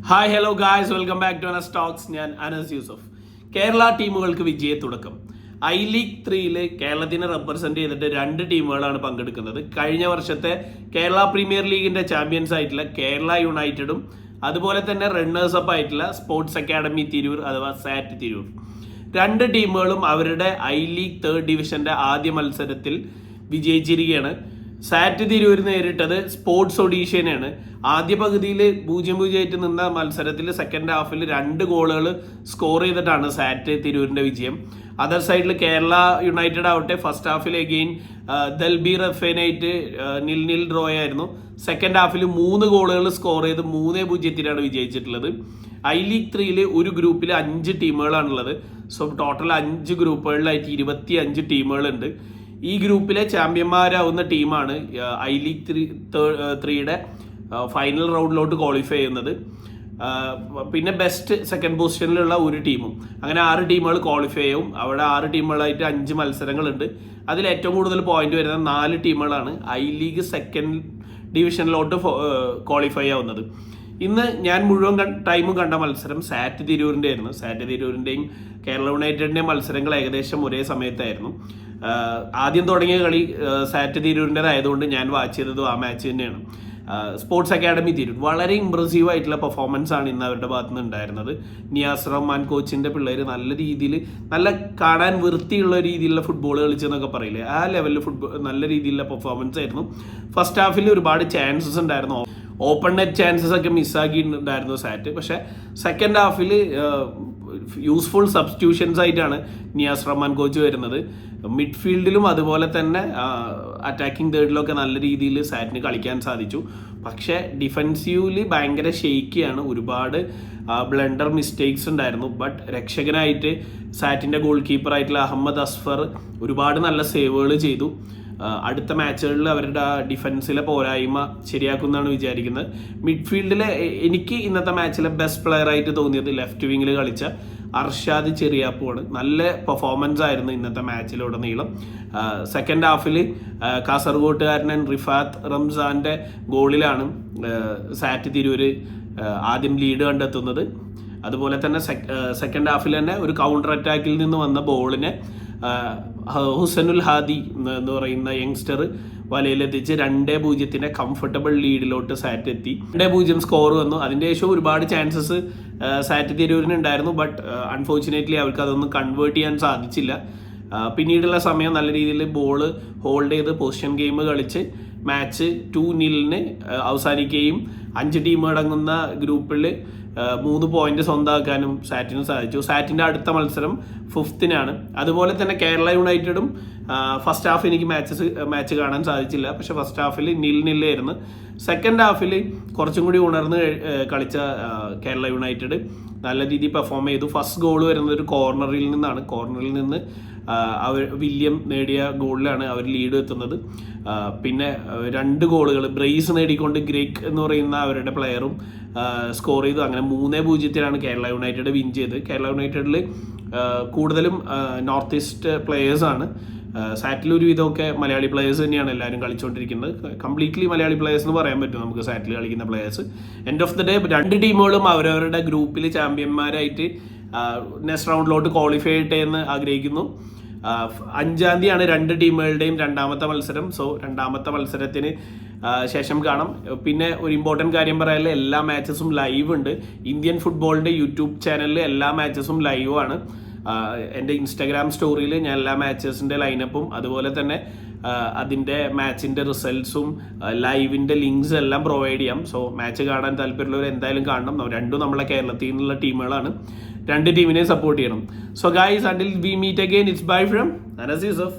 Hi hello guys, welcome back to Anas talks. ഞാൻ അനസ് യൂസഫ്. കേരള ടീമുകൾക്ക് വിജയത്തുടക്കം. ഐ ലീഗ് 3 കേരളത്തിനെ റെപ്രസെന്റ് ചെയ്തിട്ട് 2 ടീമുകളാണ് പങ്കെടുക്കുന്നത്. കഴിഞ്ഞ വർഷത്തെ കേരള പ്രീമിയർ ലീഗിന്റെ ചാമ്പ്യൻസ് ആയിട്ടുള്ള കേരള യുണൈറ്റഡും അതുപോലെ തന്നെ റണ്ണേഴ്സ് അപ്പ് ആയിട്ടുള്ള സ്പോർട്സ് അക്കാഡമി തിരൂർ അഥവാ സാറ്റ് തിരൂർ. 2 ടീമുകളും അവരുടെ ഐ ലീഗ് 3rd ഡിവിഷന്റെ ആദ്യ മത്സരത്തിൽ വിജയിച്ചിരിക്കുകയാണ്. സാറ്റ് തിരൂർ നേരിട്ടത് സ്പോർട്സ് ഒഡീഷനെയാണ്. ആദ്യ പകുതിയിൽ 0-0 നിന്ന മത്സരത്തിൽ സെക്കൻഡ് ഹാഫിൽ 2 ഗോളുകൾ സ്കോർ ചെയ്തിട്ടാണ് സാറ്റ് തിരൂരിന്റെ വിജയം. അതർ സൈഡിൽ കേരള യുണൈറ്റഡ് ആവട്ടെ ഫസ്റ്റ് ഹാഫിൽ എഗെയിൻ ദൽബി റഫേനായിട്ട് 0-0 ഡ്രോ ആയിരുന്നു. സെക്കൻഡ് ഹാഫിൽ 3 ഗോളുകൾ സ്കോർ ചെയ്ത് 3-0 വിജയിച്ചിട്ടുള്ളത്. ഐ ലീഗ് 3 ഒരു ഗ്രൂപ്പിൽ 5 ടീമുകളാണുള്ളത്. So total 5 ഗ്രൂപ്പുകളിലായിട്ട് 25 ടീമുകളുണ്ട്. ഈ ഗ്രൂപ്പിലെ ചാമ്പ്യന്മാരാവുന്ന ടീമാണ് ഐ ലീഗ് 3യുടെ ഫൈനൽ റൗണ്ടിലോട്ട് ക്വാളിഫൈ ചെയ്യുന്നത്. പിന്നെ ബെസ്റ്റ് സെക്കൻഡ് പൊസിഷനിലുള്ള ഒരു ടീമും, അങ്ങനെ 6 ടീമുകൾ ക്വാളിഫൈ ചെയ്യും. അവിടെ 6 ടീമുകളായിട്ട് 5 മത്സരങ്ങളുണ്ട്. അതിൽ ഏറ്റവും കൂടുതൽ പോയിന്റ് വരുന്ന 4 ടീമുകളാണ് ഐ ലീഗ് സെക്കൻഡ് ഡിവിഷനിലോട്ട് ക്വാളിഫൈ ആവുന്നത്. ഇന്ന് ഞാൻ മുഴുവൻ ടൈമും കണ്ട മത്സരം സാറ്റ് തിരൂരിൻ്റെ ആയിരുന്നു. സാറ്റ് തിരൂരിൻ്റെയും കേരള യുണൈറ്റഡിൻ്റെയും മത്സരങ്ങൾ ഏകദേശം ഒരേ സമയത്തായിരുന്നു. ആദ്യം തുടങ്ങിയ കളി സാറ്റ് തിരൂരിൻ്റെതായതുകൊണ്ട് ഞാൻ വാച്ച് ചെയ്തതും ആ മാച്ച് തന്നെയാണ്. സ്പോർട്സ് അക്കാഡമി തിരൂർ വളരെ ഇമ്പ്രസീവ് ആയിട്ടുള്ള പെർഫോമൻസ് ആണ് ഇന്ന് അവരുടെ ഭാഗത്ത് നിന്ന് ഉണ്ടായിരുന്നത്. നിയാസ് റഹ്മാൻ കോച്ചിൻ്റെ പിള്ളേർ നല്ല രീതിയിൽ, നല്ല കാണാൻ വൃത്തിയുള്ള രീതിയിലുള്ള ഫുട്ബോൾ കളിച്ചെന്നൊക്കെ പറയില്ലേ, ആ ലെവലിൽ നല്ല രീതിയിലുള്ള പെർഫോമൻസ് ആയിരുന്നു. ഫസ്റ്റ് ഹാഫിൽ ഒരുപാട് ചാൻസസ് ഉണ്ടായിരുന്നു. ഓപ്പൺ നെറ്റ് ചാൻസസ് ഒക്കെ മിസ്സാക്കിയിട്ടുണ്ടായിരുന്നു സാറ്റ്. പക്ഷേ സെക്കൻഡ് ഹാഫിൽ യൂസ്ഫുൾ സബ്സ്റ്റിറ്റ്യൂഷൻസ് ആയിട്ടാണ് നിയാസ് റഹ്മാൻ കോച്ച് വരുന്നത്. മിഡ്ഫീൽഡിലും അതുപോലെ തന്നെ അറ്റാക്കിംഗ് തേർഡിലൊക്കെ നല്ല രീതിയിൽ സാറ്റിന് കളിക്കാൻ സാധിച്ചു. പക്ഷേ ഡിഫെൻസീവ്ലി ഭയങ്കര ഷെയ്ക്കിയാണ്. ഒരുപാട് ബ്ലണ്ടർ മിസ്റ്റേക്സ് ഉണ്ടായിരുന്നു. ബട്ട് രക്ഷകനായിട്ട് സാറ്റിൻ്റെ ഗോൾ കീപ്പറായിട്ടുള്ള അഹമ്മദ് അസ്ഫർ ഒരുപാട് നല്ല സേവുകൾ ചെയ്തു. അടുത്ത മാച്ചുകളിൽ അവരുടെ ഡിഫൻസിലെ പോരായ്മ ശരിയാക്കുമെന്നാണ് വിചാരിക്കുന്നത്. മിഡ്ഫീൽഡിലെ എനിക്ക് ഇന്നത്തെ മാച്ചിലെ ബെസ്റ്റ് പ്ലെയർ ആയിട്ട് തോന്നിയത് ലെഫ്റ്റ് വിങ്ങിൽ കളിച്ച അർഷാദ് ചെറിയാപ്പുവാണ്. നല്ല പെർഫോമൻസ് ആയിരുന്നു ഇന്നത്തെ മാച്ചിലുടനീളം. സെക്കൻഡ് ഹാഫിൽ കാസർഗോട്ടുകാരൻ റിഫാത്ത് റംസാൻ്റെ ഗോളിലാണ് സാറ്റ് തിരൂർ ആദ്യം ലീഡ് കണ്ടെത്തുന്നത്. അതുപോലെ തന്നെ സെക്കൻഡ് ഹാഫിൽ തന്നെ ഒരു കൗണ്ടർ അറ്റാക്കിൽ നിന്ന് വന്ന ബോളിനെ ഹുസനുൽ ഹാദി എന്ന് പറയുന്ന യങ്സ്റ്റർ വലയിലെത്തിച്ച് 2-0 കംഫർട്ടബിൾ ലീഡിലോട്ട് സാറ്റ് എത്തി. 2-0 സ്കോർ വന്നു. അതിൻ്റെ ശേഷം ഒരുപാട് ചാൻസസ് സാറ്റ് തിരൂരിന് ഉണ്ടായിരുന്നു. ബട്ട് അൺഫോർച്ചുനേറ്റ്ലി അവർക്ക് അതൊന്നും കൺവേർട്ട് ചെയ്യാൻ സാധിച്ചില്ല. പിന്നീടുള്ള സമയം നല്ല രീതിയിൽ ബോൾ ഹോൾഡ് ചെയ്ത് പൊസിഷൻ ഗെയിം കളിച്ച് മാച്ച് 2-0 അവസാനിക്കുകയും 5 ടീം അടങ്ങുന്ന ഗ്രൂപ്പിൽ 3 പോയിന്റ് സ്വന്തമാക്കാനും സാറ്റിന് സാധിച്ചു. സാറ്റിൻ്റെ അടുത്ത മത്സരം 5th അതുപോലെ തന്നെ കേരള യുണൈറ്റഡും ഫസ്റ്റ് ഹാഫ് എനിക്ക് മാച്ച് കാണാൻ സാധിച്ചില്ല. പക്ഷെ ഫസ്റ്റ് ഹാഫിൽ 0-0 ആയിരുന്നു. സെക്കൻഡ് ഹാഫിൽ കുറച്ചും കൂടി ഉണർന്ന് കളിച്ച കേരള യുണൈറ്റഡ് നല്ല രീതിയിൽ പെർഫോം ചെയ്തു. ഫസ്റ്റ് ഗോൾ വരുന്നത് ഒരു കോർണറിൽ നിന്നാണ്. കോർണറിൽ നിന്ന് അവർ വില്യം നേടിയ ഗോളിലാണ് അവർ ലീഡ് എത്തുന്നത്. പിന്നെ 2 ഗോളുകൾ ബ്രേസ് നേടിക്കൊണ്ട് ഗ്രേക്ക് എന്ന് പറയുന്ന അവരുടെ പ്ലെയറും സ്കോർ ചെയ്തു. അങ്ങനെ 3-0 കേരള യുണൈറ്റഡ് വിൻ ചെയ്ത്. കേരള യുണൈറ്റഡിൽ കൂടുതലും നോർത്ത് ഈസ്റ്റ് പ്ലെയേഴ്സാണ്. സാറ്റിൽ ഒരുവിധമൊക്കെ മലയാളി പ്ലെയേഴ്സ് തന്നെയാണ് എല്ലാവരും കളിച്ചുകൊണ്ടിരിക്കുന്നത്. കംപ്ലീറ്റ്ലി മലയാളി പ്ലെയേഴ്സ് എന്ന് പറയാൻ പറ്റും നമുക്ക് സാറ്റിൽ കളിക്കുന്ന players. End of the day 2 ടീമുകളും അവരവരുടെ ഗ്രൂപ്പിൽ ചാമ്പ്യന്മാരായിട്ട് നെക്സ്റ്റ് റൗണ്ടിലോട്ട് ക്വാളിഫൈ ചെയ്യട്ടെ എന്ന് ആഗ്രഹിക്കുന്നു. 5-ാം തീയതിയാണ് 2 ടീമുകളുടെയും രണ്ടാമത്തെ മത്സരം. സോ രണ്ടാമത്തെ മത്സരത്തിന് ശേഷം കാണാം. പിന്നെ ഒരു ഇമ്പോർട്ടൻറ്റ് കാര്യം പറയാനുള്ള, എല്ലാ മാച്ചസും ലൈവ് ഉണ്ട്. ഇന്ത്യൻ ഫുട്ബോളിൻ്റെ യൂട്യൂബ് ചാനലിൽ എല്ലാ മാച്ചസും ലൈവാണ്. എൻ്റെ ഇൻസ്റ്റാഗ്രാം സ്റ്റോറിയിൽ ഞാൻ എല്ലാ മാച്ചസിൻ്റെ ലൈനപ്പും അതുപോലെ തന്നെ അതിൻ്റെ മാച്ചിൻ്റെ റിസൾട്ട്സും ലൈവിൻ്റെ ലിങ്ക്സ് എല്ലാം പ്രൊവൈഡ് ചെയ്യാം. സോ മാച്ച് കാണാൻ താല്പര്യമുള്ളവർ എന്തായാലും കാണണം. 2 നമ്മളെ കേരളത്തിൽ നിന്നുള്ള ടീമുകളാണ്. 2 ടീമിനെ സപ്പോർട്ട് ചെയ്യണം. So guys, until we meet again, it's bye from Anas Yusuf.